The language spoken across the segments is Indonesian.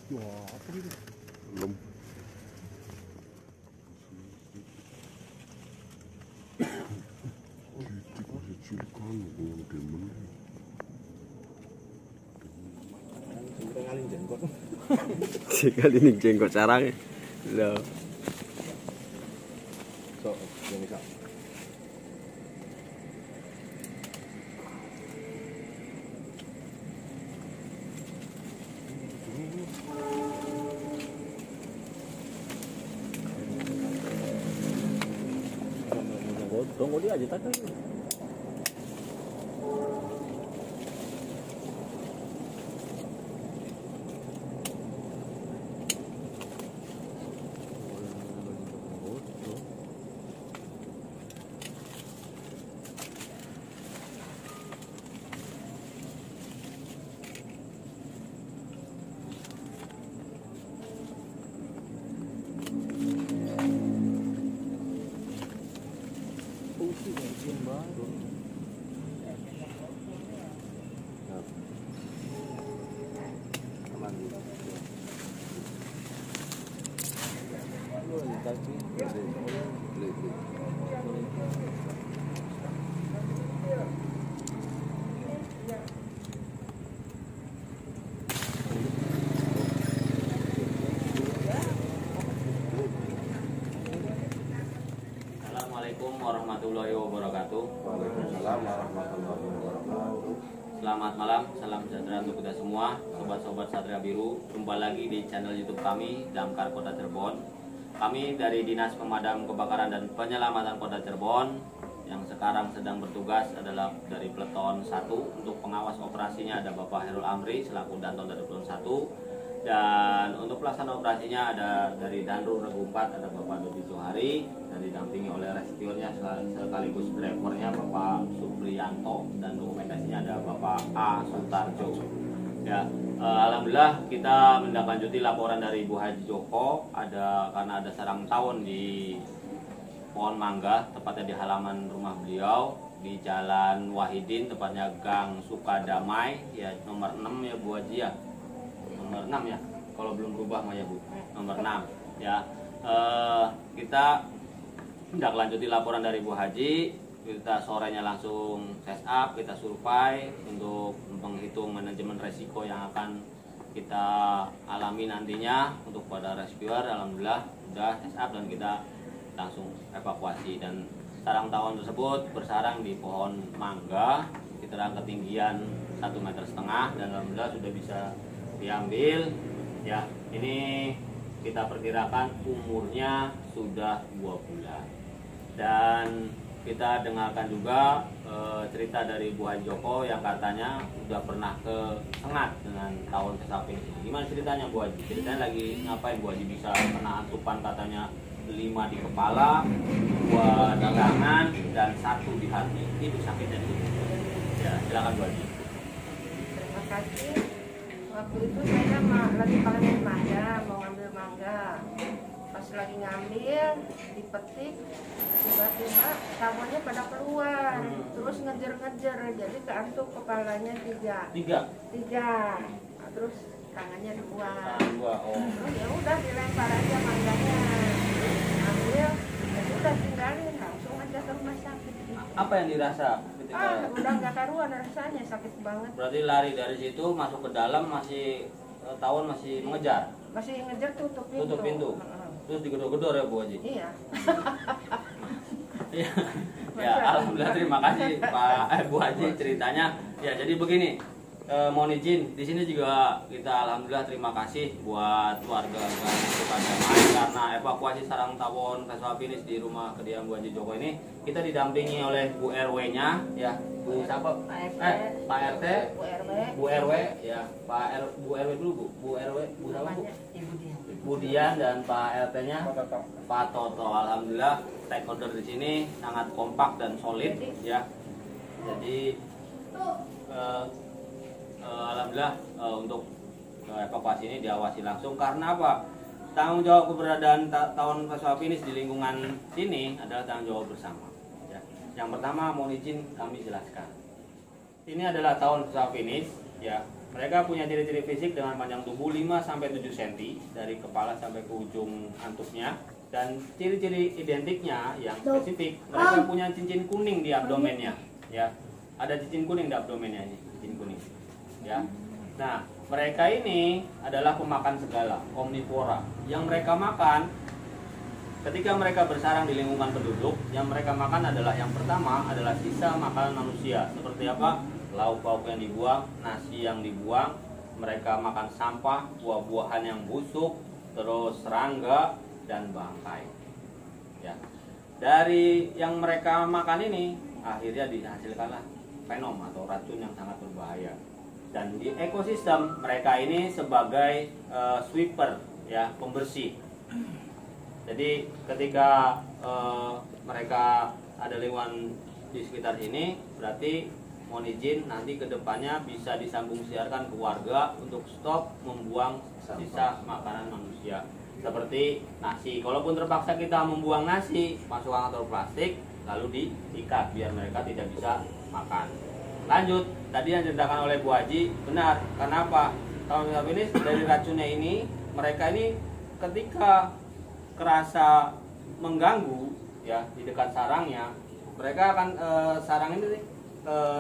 Wah, apa gitu? Belum. Cilik kan, demen. Sekali nih jenggot sarangnya. Loh. So, yang bisa. Tunggu dia aja tak. Assalamualaikum warahmatullahi wabarakatuh. Waalaikumsalam warahmatullahi wabarakatuh. Selamat malam, salam sejahtera untuk kita semua, sobat-sobat Satria Biru. Jumpa lagi di channel YouTube kami, Damkar Kota Cirebon. Kami dari Dinas Pemadam Kebakaran dan Penyelamatan Kota Cirebon yang sekarang sedang bertugas adalah dari Peleton 1. Untuk pengawas operasinya ada Bapak Herul Amri selaku Danton dari Peleton 1. Dan untuk pelaksana operasinya ada dari Danru Regu 4 ada Bapak Dodi Johari dan didampingi oleh rescuernya sekaligus drivernya Bapak Supriyanto dan dokumentasinya ada Bapak A. Sutarjo. Ya, alhamdulillah kita menindaklanjuti laporan dari Ibu Haji Joko karena ada sarang tawon di pohon mangga tepatnya di halaman rumah beliau di Jalan Wahidin, tepatnya Gang Sukadamai ya, nomor 6 ya Bu Haji ya. Nomor 6 ya, kalau belum berubah mah ya Bu, nomor 6 ya. Kita tidak lanjuti laporan dari Bu Haji, kita sorenya langsung test up, kita survei untuk menghitung manajemen resiko yang akan kita alami nantinya untuk pada rescuer. Alhamdulillah sudah test up dan kita langsung evakuasi, dan sarang tawon tersebut bersarang di pohon mangga sekitar ketinggian 1,5 meter dan alhamdulillah sudah bisa diambil ya. Ini kita perkirakan umurnya sudah 2 bulan, dan kita dengarkan juga cerita dari Bu Haji Joko yang katanya sudah pernah ke Sengat dengan tawon sapi ini. Gimana ceritanya Bu Haji? Ceritanya lagi ngapain Bu Haji bisa kena asupan katanya 5 di kepala, 2 di tangan, dan 1 di hati. Itu sakitnya itu. Ya, silakan Bu Haji. Terima kasih. Waktu itu saya lagi panen mangga, mau ngambil mangga. Pas lagi ngambil, dipetik, tiba-tiba tawonnya pada keluar, terus ngejar-ngejar, jadi keantuk kepalanya 3. Nah, terus tangannya 2. Terus ya udah dilempar aja mangganya, ambil, ya udah tinggalin, langsung aja ke rumah sakit. Apa yang dirasa? Udah nggak karuan rasanya, sakit banget. Berarti lari dari situ masuk ke dalam, masih tawon masih mengejar. Masih ngejar tutup pintu. Tutup pintu. Terus digedor-gedor ya Bu Haji. Iya. Ya, alhamdulillah terima kasih Pak Bu Haji ceritanya. Ya, jadi begini. Mohon izin, di sini juga kita alhamdulillah terima kasih buat warga Sukadamai karena evakuasi sarang tawon Vespa finish di rumah kediaman Bu Haji Joko ini. Kita didampingi oleh Bu RW-nya ya, Bu siapa? Pak RT, Bu RW ya, Bu RW dulu Bu RW, Bu siapa Bu? Bu Dian dan Pak RT-nya Pak Toto. Alhamdulillah stakeholder di sini sangat kompak dan solid ya. Jadi alhamdulillah untuk evakuasi ini diawasi langsung karena apa? Tanggung jawab keberadaan tawon Vespa finish di lingkungan sini adalah tanggung jawab bersama. Ya. Yang pertama mohon izin kami jelaskan. Ini adalah tawon Vespa finish ya. Mereka punya ciri-ciri fisik dengan panjang tubuh 5-7 cm dari kepala sampai ke ujung antusnya. Dan ciri-ciri identiknya yang spesifik, mereka punya cincin kuning di abdomennya, ya. Ada cincin kuning di abdomennya ini, cincin kuning, ya. Nah, mereka ini adalah pemakan segala, omnivora. Yang mereka makan ketika mereka bersarang di lingkungan penduduk, yang mereka makan adalah yang pertama adalah sisa makanan manusia. Seperti apa? Lauk pauk yang dibuang, nasi yang dibuang, mereka makan sampah, buah-buahan yang busuk, terus serangga dan bangkai. Ya. Dari yang mereka makan ini akhirnya dihasilkanlah venom atau racun yang sangat berbahaya. Dan di ekosistem mereka ini sebagai sweeper, ya, pembersih. Jadi ketika mereka ada lingkungan di sekitar sini, berarti mohon izin nanti kedepannya bisa disambung siarkan ke warga untuk stop membuang sisa makanan manusia seperti nasi. Kalaupun terpaksa kita membuang nasi masuk kantor plastik, lalu diikat biar mereka tidak bisa makan. Lanjut, tadi yang diceritakan oleh Bu Haji benar. Kenapa? Kalau ini dari racunnya ini, mereka ini ketika kerasa mengganggu, ya, di dekat sarangnya, mereka akan sarang ini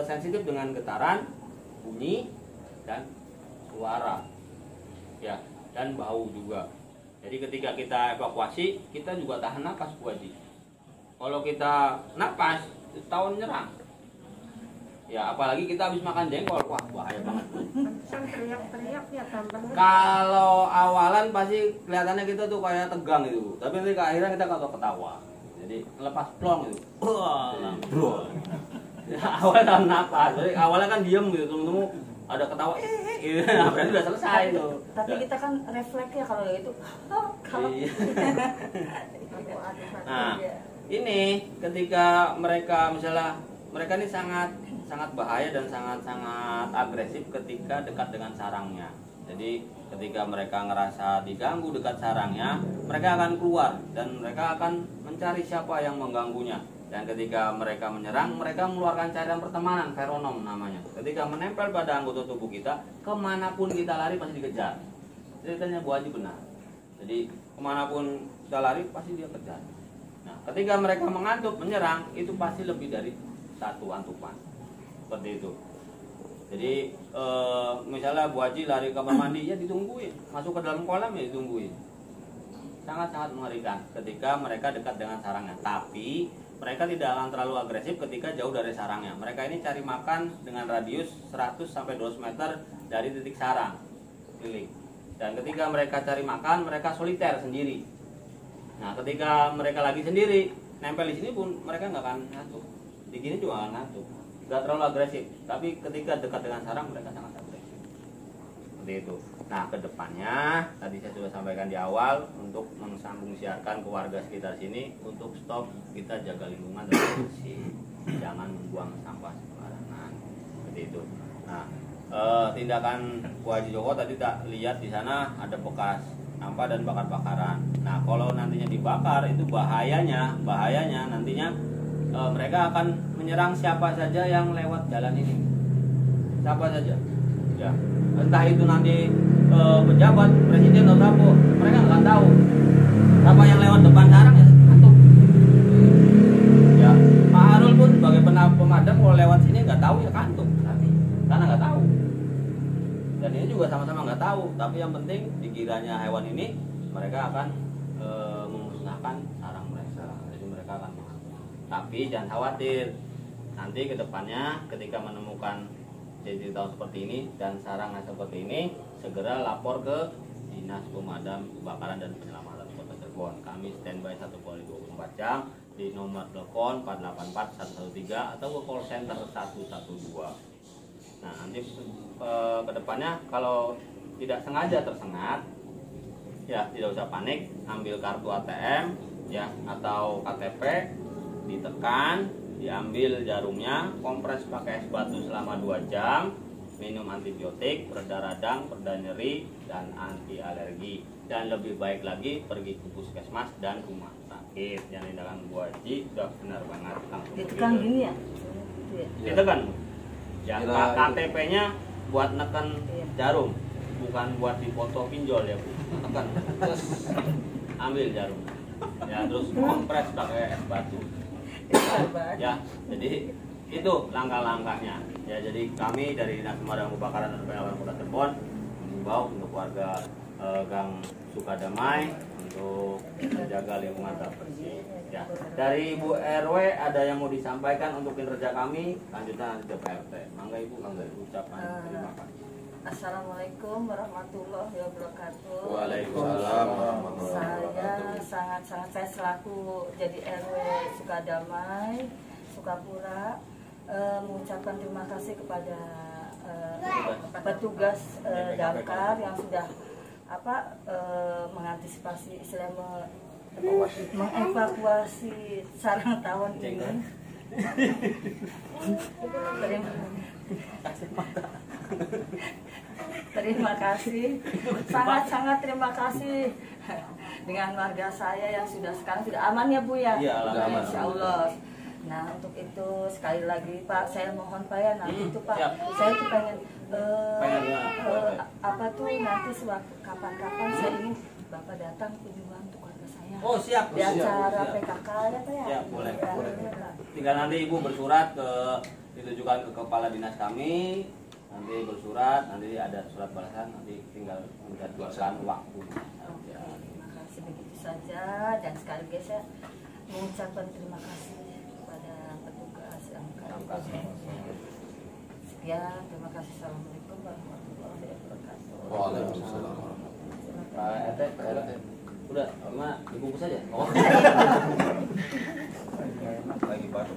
sensitif dengan getaran, bunyi, dan suara, ya, dan bau juga. Jadi ketika kita evakuasi, kita juga tahan napas, Bu Haji. Kalau kita napas, tahun nyerang. Ya, apalagi kita habis makan jengkol, wah bahaya banget. Kan teriak-teriak ya tambah. Kalau awalan pasti kelihatannya kita tuh kayak tegang gitu, tapi nanti ke akhirnya kita kalau ketawa. Jadi lepas plong gitu. Bro. Awalnya tahan napas, jadi awalnya kan diem gitu, tunggu-tunggu ada ketawa, gitu. Nah, berarti udah selesai tuh. Tapi kita kan refleks ya kalau itu. Kalau Iya. Nah, ini ketika mereka misalnya mereka ini sangat bahaya dan sangat agresif ketika dekat dengan sarangnya. Jadi ketika mereka ngerasa diganggu dekat sarangnya, mereka akan keluar dan mereka akan mencari siapa yang mengganggunya. Dan ketika mereka menyerang, mereka mengeluarkan cairan pertemanan, feronom namanya. Ketika menempel pada anggota tubuh kita, kemanapun kita lari pasti dikejar. Ceritanya Bu Haji benar. Jadi kemanapun kita lari pasti dia kejar. Nah, ketika mereka mengantuk menyerang, itu pasti lebih dari satu antupan. Seperti itu. Jadi misalnya Bu Haji lari ke kamar mandi, ya ditungguin. Masuk ke dalam kolam ya ditungguin. Sangat-sangat mengerikan ketika mereka dekat dengan sarangnya. Tapi mereka tidak akan terlalu agresif ketika jauh dari sarangnya. Mereka ini cari makan dengan radius 100-200 meter dari titik sarang keliling. Dan ketika mereka cari makan, mereka soliter sendiri. Nah, ketika mereka lagi sendiri, nempel di sini pun mereka nggak akan ngantuk. Di sini juga nggak ngantuk. Nggak terlalu agresif. Tapi ketika dekat dengan sarang, mereka sangat agresif. Seperti itu. Nah, kedepannya tadi saya sudah sampaikan di awal untuk mensambung siarkan ke warga sekitar sini untuk stop, kita jaga lingkungan dan bersih, jangan membuang sampah sembarangan. Seperti itu. Nah, tindakan Bu Haji Joko tadi tak lihat di sana ada bekas sampah dan bakar-bakaran. Nah, kalau nantinya dibakar itu bahayanya nantinya mereka akan menyerang siapa saja yang lewat jalan ini. Siapa saja. Ya, entah itu nanti pejabat, presiden atau apa, mereka nggak akan tahu. Siapa yang lewat depan sarang ya kantuk. Ya, Pak Harul pun sebagai pemadam kalau lewat sini nggak tahu ya kantuk, karena nggak tahu. Dan ini juga sama-sama nggak tahu. Tapi yang penting dikiranya hewan ini mereka akan memusnahkan sarang mereka. Jadi mereka akan mengambil. Tapi jangan khawatir. Nanti kedepannya ketika menemukan jadi tahun seperti ini dan sarang seperti ini, segera lapor ke Dinas Pemadam Kebakaran dan Penyelamatan Kota Cirebon. Kami standby 1x24 jam di nomor telepon 484 113 atau ke call center 112. Nah, nanti kedepannya kalau tidak sengaja tersengat, ya tidak usah panik, ambil kartu ATM ya atau KTP, ditekan, diambil jarumnya, kompres pakai es batu selama 2 jam, minum antibiotik, pereda radang, pereda nyeri, dan anti alergi. Dan lebih baik lagi pergi ke puskesmas dan rumah sakit. Yang tindakan Bu Haji udah benar banget, langsung ditekan gini ya? ditekan. Ya, KTP-nya buat neken jarum, bukan buat dipoto pinjol ya Bu. Neken, terus ambil jarum. Ya terus kompres pakai es batu. Ya, jadi itu langkah-langkahnya. Ya, jadi kami dari Dinas Pemadam Kebakaran dan Penyelamatan Kota Cirebon mengimbau untuk warga Gang Sukadamai untuk menjaga lingkungan tetap bersih. Ya, dari Ibu RW ada yang mau disampaikan untuk kinerja kami, lanjutnya nanti ke PRT. Mangga Ibu, mangga Ibu ucapkan terima kasih. Assalamualaikum warahmatullahi wabarakatuh. Waalaikumsalam warahmatullahi Saya wabarakatuh. sangat saya selaku jadi RW Sukadamai, Sukapura, mengucapkan terima kasih kepada petugas damkar yang sudah mengantisipasi mengevakuasi sarang tawon ini. Terima kasih, sangat terima kasih dengan warga saya yang sekarang sudah aman ya Bu ya. Iya, alhamdulillah. Insya Allah. Nah untuk itu sekali lagi Pak, saya mohon Pak ya nanti itu Pak, siap. saya tuh pengen pengen nanti sewaktu kapan-kapan saya ingin Bapak datang kunjungan untuk warga saya. Oh siap, Di acara siap. PKK ya Pak ya. Siap, boleh. Ya, Boleh. ya, Pak. Tinggal nanti Ibu bersurat ditujukan ke kepala dinas kami, nanti bersurat, nanti ada surat balasan, nanti tinggal menjadwalkan waktu. Ya. Terima kasih begitu saja dan sekaligus saya mengucapkan terima kasih kepada petugas yang ya terima kasih. Assalamualaikum warahmatullahi wabarakatuh. Waalaikumsalam. Pak RT, udah, gimana? Dibungkus aja? Oh. Lagi baru.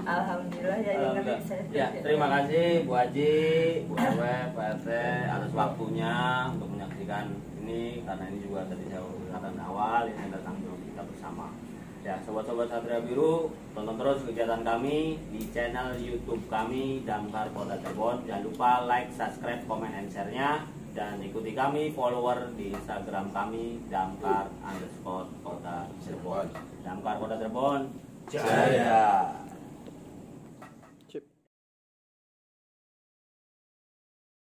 Alhamdulillah ya yang ngerti saya. Ya, terima kasih Bu Haji, Bu RW, Pak RT atas waktunya untuk menyaksikan ini, karena ini juga tadi saya katakan awal ini adalah tanggung jawab kita bersama. Ya, sobat-sobat Satria Biru, tonton terus kegiatan kami di channel YouTube kami Damkar Kota Cirebon. Jangan lupa like, subscribe, komen, and share-nya, dan ikuti kami follower di Instagram kami Damkar_Kota Cirebon. Damkar Kota Cirebon Jaya.